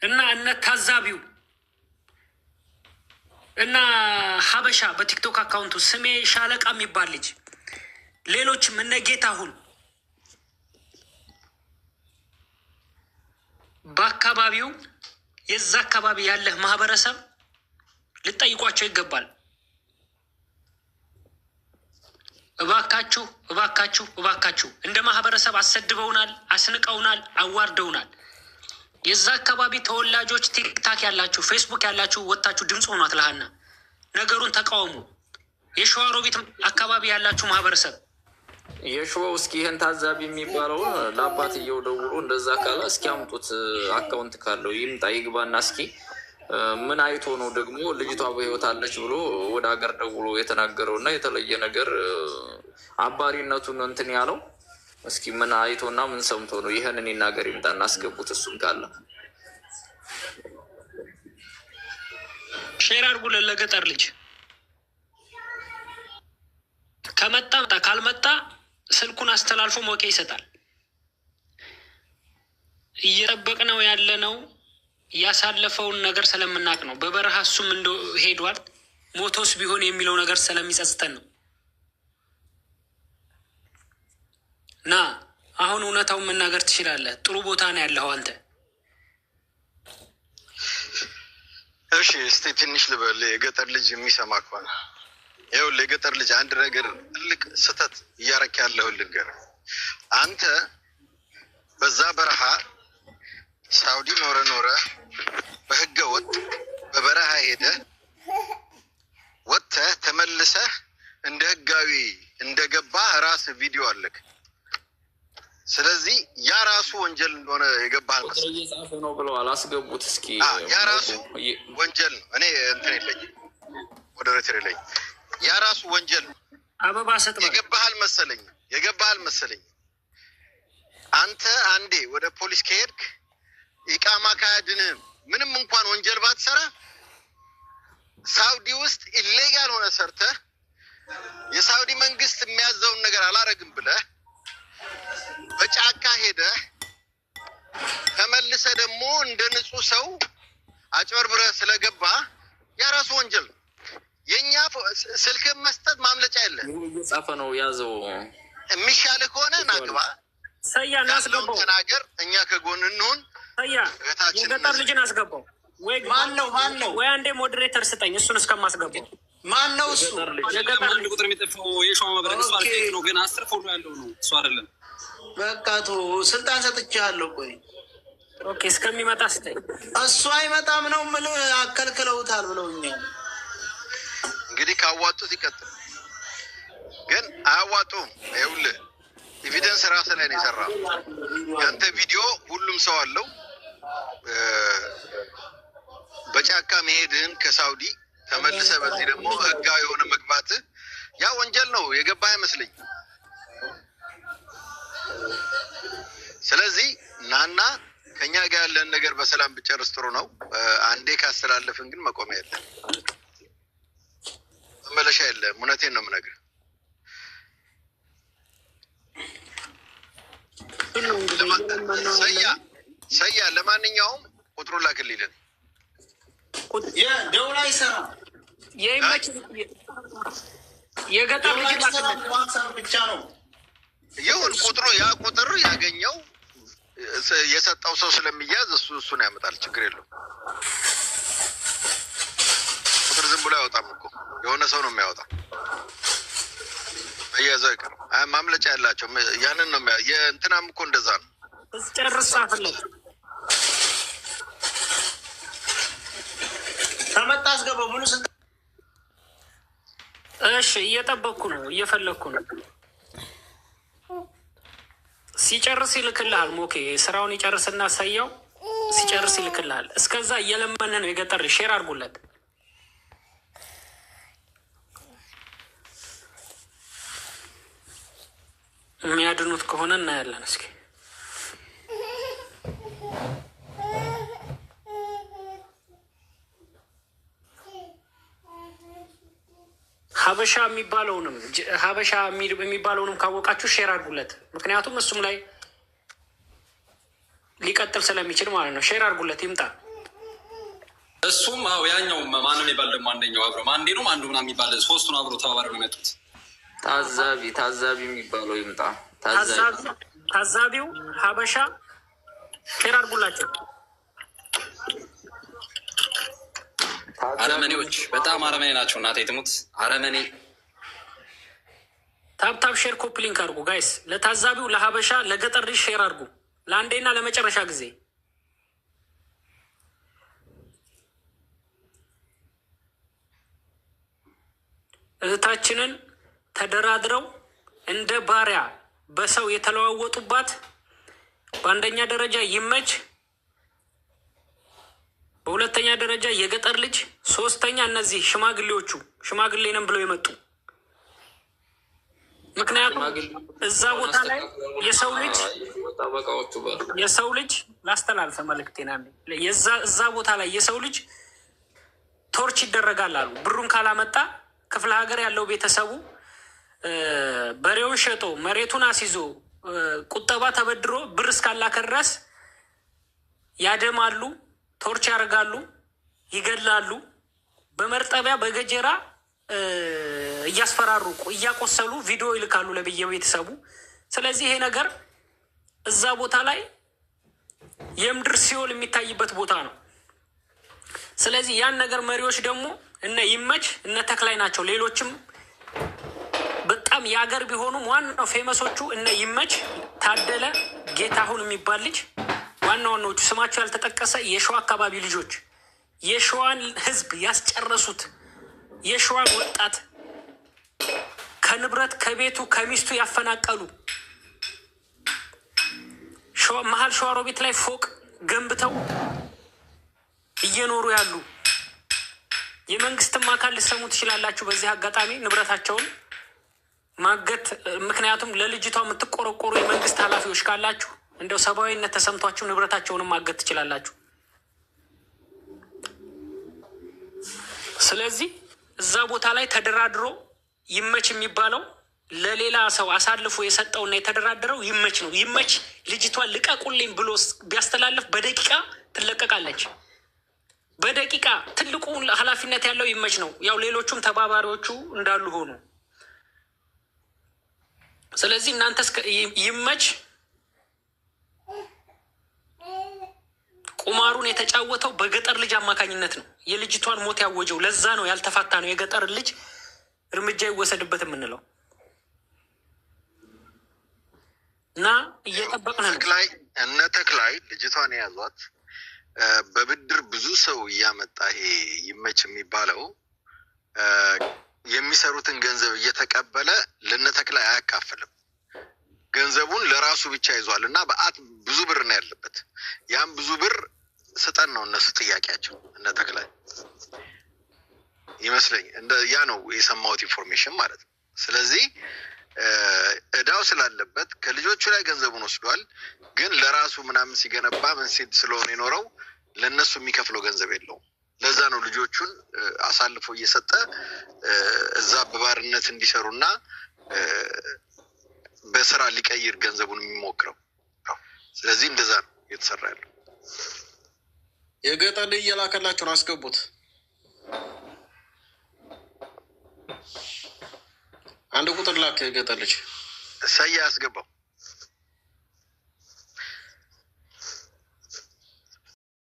እና እነ ታዛቢው እና ሀበሻ በቲክቶክ አካውንቱ ስሜ ሻለቃ የሚባል ልጅ ሌሎችም እነ ጌታሁን በአካባቢው የዛ አካባቢ ያለህ ማህበረሰብ ልጠይቋቸው ይገባል። እባካችሁ እባካችሁ እባካችሁ እንደ ማህበረሰብ አሰድበውናል፣ አስንቀውናል፣ አዋርደውናል። የዛ አካባቢ ተወላጆች ቲክታክ ያላችሁ፣ ፌስቡክ ያላችሁ ወጣችሁ ድምፅ ሆኗት ለሃና ነገሩን ተቃውሙ። የሸዋሮቢት አካባቢ ያላችሁ ማህበረሰብ የሸዋው እስኪ ይህን ታዛቢ የሚባለውን ለአባትየው ደውሎ እንደዛ ካለ እስኪ አምጡት፣ አካውንት ካለው ይምጣ ይግባና እስኪ ምን አይቶ ነው ደግሞ ልጅቷ በህይወት አለች ብሎ ወደ ሀገር ደውሎ የተናገረው እና የተለየ ነገር አባሪነቱን እንትን ያለው እስኪ ምን አይቶና ምን ሰምቶ ነው? ይህንን ይናገር ይምጣ፣ እናስገቡት። እሱም ካለ ሼር አድርጉልን ለገጠር ልጅ። ከመጣ ካልመጣ ስልኩን አስተላልፎ ሞቄ ይሰጣል። እየጠበቅነው ያለነው ያሳለፈውን ነገር ስለምናቅ ነው። በበረሃ እሱም እንደ ሄዷል ሞቶስ ቢሆን የሚለው ነገር ስለሚጸጽተን ነው። ና አሁን እውነታውን መናገር ትችላለህ። ጥሩ ቦታ ነው ያለኸው አንተ። እሺ እስቲ ትንሽ ልበል። የገጠር ልጅ የሚሰማ ከሆነ ይኸውልህ፣ የገጠር ልጅ አንድ ነገር ትልቅ ስህተት እያረክ ያለውን ልንገርህ። አንተ በዛ በረሃ ሳውዲ ኖረ በህገ ወጥ በበረሃ ሄደ ወጥተህ ተመልሰህ እንደ ህጋዊ እንደገባ ራስ ቪዲዮ አለክ። ስለዚህ ያ ራሱ ወንጀል እንደሆነ የገባህ እየጻፈ ነው ብለው አላስገቡት። እስኪ ያ ራሱ ወንጀል ነው። እኔ እንትን የለኝም ሞዴሬተር የለኝም። ያ ራሱ ወንጀል ነው። አበባ ሰጥባ የገባህ አልመሰለኝም። አንተ አንዴ ወደ ፖሊስ ከሄድክ ኢቃማ ካያድንህም ምንም እንኳን ወንጀል ባትሰራ ሳውዲ ውስጥ ኢሌጋል ሆነ ሰርተህ የሳውዲ መንግስት የሚያዘውን ነገር አላረግም ብለህ በጫካ ሄደህ ተመልሰህ ደግሞ እንደ ንጹህ ሰው አጭበርብረህ ስለገባ ያ ራሱ ወንጀል ነው። የኛ ስልክን መስጠት ማምለጫ የለ። እየጻፈ ነው ያዘው። የሚሻልህ ከሆነ ናግባ ሰያ ናስገባው ተናገር፣ እኛ ከጎን እንሁን። ሰያ የገጠር ልጅን አስገባው። ወይ ማን ነው ወይ አንዴ ሞዴሬተር ስጠኝ፣ እሱን እስከማስገባው። ማን ነው እሱ? የገጠር ልጅ ቁጥር የሚጠፋው የሸዋ ማብራት እሱ አልከኝ ነው፣ ግን 10 ፎሎ ያለው ነው እሱ አይደለም። በቃ ስልጣን ሰጥቻለሁ። ቆይ ኦኬ፣ እስከሚመጣ ስጠኝ። እሱ አይመጣም ነው የምልህ፣ አከልክለውታል ብለውኛል። እንግዲህ ካዋጡት ይቀጥል፣ ግን አያዋጡም። ይኸውልህ ኤቪደንስ ራስህ ላይ ነው የሰራው። ያንተ ቪዲዮ ሁሉም ሰው አለው። በጫካ መሄድህን ከሳውዲ ተመልሰህ በዚህ ደግሞ ህጋዊ የሆነ መግባትህ ያ ወንጀል ነው። የገባህ አይመስለኝ። ስለዚህ ናና ከኛ ጋር ያለን ነገር በሰላም ብጨርስ ጥሩ ነው። አንዴ ካስተላለፍን ግን መቆሚያ የለም፣ መመለሻ የለም። እውነቴን ነው የምነግርህ። ሰያ ለማንኛውም ቁጥሩ ላክልልን። ደውል አይሰራም። የገጠር ልጅ ብቻ ነው ይሁን ቁጥሩ። ያ ቁጥር ያገኘው የሰጠው ሰው ስለሚያዝ እሱን ያመጣል። ችግር የለውም። ቁጥር ዝም ብሎ አይወጣም እኮ የሆነ ሰው ነው የሚያወጣው። እያዘው ይቀር ማምለጫ ያላቸው ያንን ነው። የእንትናም እኮ እንደዛ ነው። ጨርሳ ፈለግ ተመጣ አስገባው ሙሉ ስልጣን። እሺ እየጠበቅኩ ነው፣ እየፈለግኩ ነው። ሲጨርስ ይልክልሃል። ሞኬ ስራውን ይጨርስና ሰያው ሲጨርስ ይልክልሃል። እስከዛ እየለመነ ነው። የገጠር ሼር አድርጉለት። የሚያድኑት ከሆነ እናያለን። እስኪ ሀበሻ የሚባለውንም ካወቃችሁ ሼር አድርጉለት። ምክንያቱም እሱም ላይ ሊቀጥል ስለሚችል ማለት ነው። ሼር አድርጉለት፣ ይምጣ። እሱም ያኛው ማንም የሚባል ደግሞ አንደኛው አብሮ ማንዴ ነው አንዱ ምናምን የሚባል ሶስቱን አብሮ ተባባሪ ነው የመጡት። ታዛቢ የሚባለው ይምጣ። ታዛቢው ሀበሻ ሼር አድርጉላቸው። አረመኔዎች በጣም አረመኔ ናቸው። እናቴ ትሙት አረመኔ። ታብታብ ሼር ኮፒ ሊንክ አድርጉ ጋይስ። ለታዛቢው ለሀበሻ ለገጠር ልጅ ሼር አድርጉ ለአንዴና ለመጨረሻ ጊዜ። እህታችንን ተደራድረው እንደ ባሪያ በሰው የተለዋወጡባት በአንደኛ ደረጃ ይመች፣ በሁለተኛ ደረጃ የገጠር ልጅ፣ ሶስተኛ እነዚህ ሽማግሌዎቹ ሽማግሌ ነን ብለው የመጡ ምክንያቱም እዛ ቦታ ላይ የሰው ልጅ ላስተላልፈ መልእክቴና እዛ ቦታ ላይ የሰው ልጅ ቶርች ይደረጋል አሉ። ብሩን ካላመጣ ክፍለ ሀገር ያለው ቤተሰቡ በሬውን ሸጦ መሬቱን አስይዞ ቁጠባ ተበድሮ ብር እስካላከ ድረስ ያደማሉ፣ ቶርች ያደርጋሉ፣ ይገላሉ። በመርጠቢያ በገጀራ እያስፈራሩ እያቆሰሉ ቪዲዮ ይልካሉ ለቤተሰቡ። ስለዚህ ይሄ ነገር እዛ ቦታ ላይ የምድር ሲኦል የሚታይበት ቦታ ነው። ስለዚህ ያን ነገር መሪዎች ደግሞ እነ ይመች እነ ተክላይ ናቸው። ሌሎችም በጣም የሀገር ቢሆኑም ዋናው ፌመሶቹ እነ ይመች፣ ታደለ፣ ጌታሁን የሚባል ልጅ ዋናዎቹ ስማቸው ያልተጠቀሰ የሸዋ አካባቢ ልጆች የሸዋን ሕዝብ ያስጨረሱት የሸዋን ወጣት ከንብረት ከቤቱ ከሚስቱ ያፈናቀሉ መሀል ሸዋሮቢት ላይ ፎቅ ገንብተው እየኖሩ ያሉ የመንግስትም አካል ልሰሙ ትችላላችሁ። በዚህ አጋጣሚ ንብረታቸውን ማገት፣ ምክንያቱም ለልጅቷ የምትቆረቆሩ የመንግስት ኃላፊዎች ካላችሁ እንደው ሰብአዊነት ተሰምቷችሁ ንብረታቸውንም ማገት ትችላላችሁ። ስለዚህ እዛ ቦታ ላይ ተደራድሮ ይመች የሚባለው ለሌላ ሰው አሳልፎ የሰጠውና የተደራደረው ይመች ነው። ይመች ልጅቷን ልቀቁልኝ ብሎ ቢያስተላልፍ በደቂቃ ትለቀቃለች። በደቂቃ ትልቁ ኃላፊነት ያለው ይመች ነው። ያው ሌሎቹም ተባባሪዎቹ እንዳሉ ሆኑ። ስለዚህ እናንተ ይመች ቁማሩን የተጫወተው በገጠር ልጅ አማካኝነት ነው። የልጅቷን ሞት ያወጀው ለዛ ነው ያልተፋታ ነው። የገጠር ልጅ እርምጃ ይወሰድበት የምንለው እና እየጠበቅን ነው። እነ ተክላይ ልጅቷን የያዟት በብድር ብዙ ሰው እያመጣ ይሄ ይመች የሚባለው የሚሰሩትን ገንዘብ እየተቀበለ ለነ ተክላይ አያካፍልም። ገንዘቡን ለራሱ ብቻ ይዟል እና በአት ብዙ ብር ነው ያለበት። ያም ብዙ ብር ስጠን ነው እነሱ ጥያቄያቸው እነ ተክላይ ይመስለኝ። ያ ነው የሰማሁት ኢንፎርሜሽን ማለት ነው። ስለዚህ እዳው ስላለበት ከልጆቹ ላይ ገንዘቡን ወስዷል። ግን ለራሱ ምናምን ሲገነባ ምን ሲል ስለሆነ የኖረው ለእነሱ የሚከፍለው ገንዘብ የለውም። ለዛ ነው ልጆቹን አሳልፎ እየሰጠ እዛ በባርነት እንዲሰሩና በስራ ሊቀይር ገንዘቡን የሚሞክረው። ስለዚህ እንደዛ ነው እየተሰራ ያለው። የገጠር ልጅ እየላከላችሁን አስገቡት። አንድ ቁጥር ላክ። የገጠር ልጅ እሰያ አስገባው።